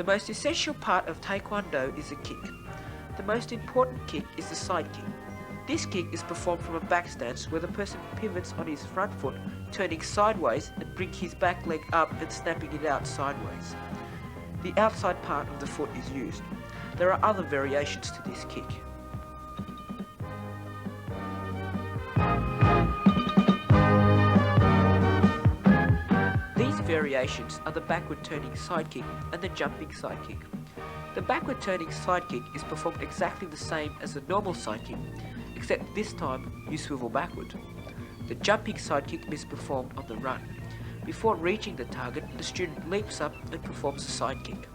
most essential part of Taekwondo is the kick. The most important kick is the side kick. This kick is performed from a back stance where the person pivots on his front foot, turning sideways and bring his back leg up and snapping it out sideways. The outside part of the foot is used. There are other variations to this kick. These variations are the backward turning side kick and the jumping side kick. The backward turning side kick is performed exactly the same as the normal side kick, except this time you swivel backward. The jumping side kick is performed on the run. Before reaching the target, the student leaps up and performs the side kick.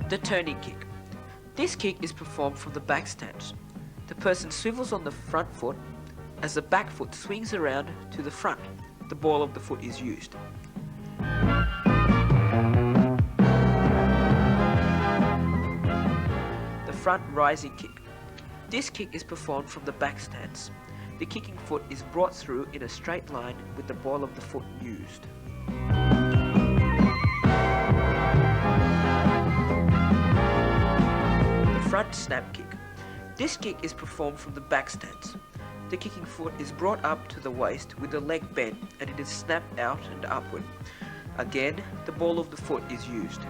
The turning kick. This kick is performed from the back stance. The person swivels on the front foot. As the back foot swings around to the front, the ball of the foot is used. The front rising kick. This kick is performed from the back stance. The kicking foot is brought through in a straight line with the ball of the foot used. The front snap kick. This kick is performed from the back stance. The kicking foot is brought up to the waist with the leg bent and it is snapped out and upward. Again, the ball of the foot is used.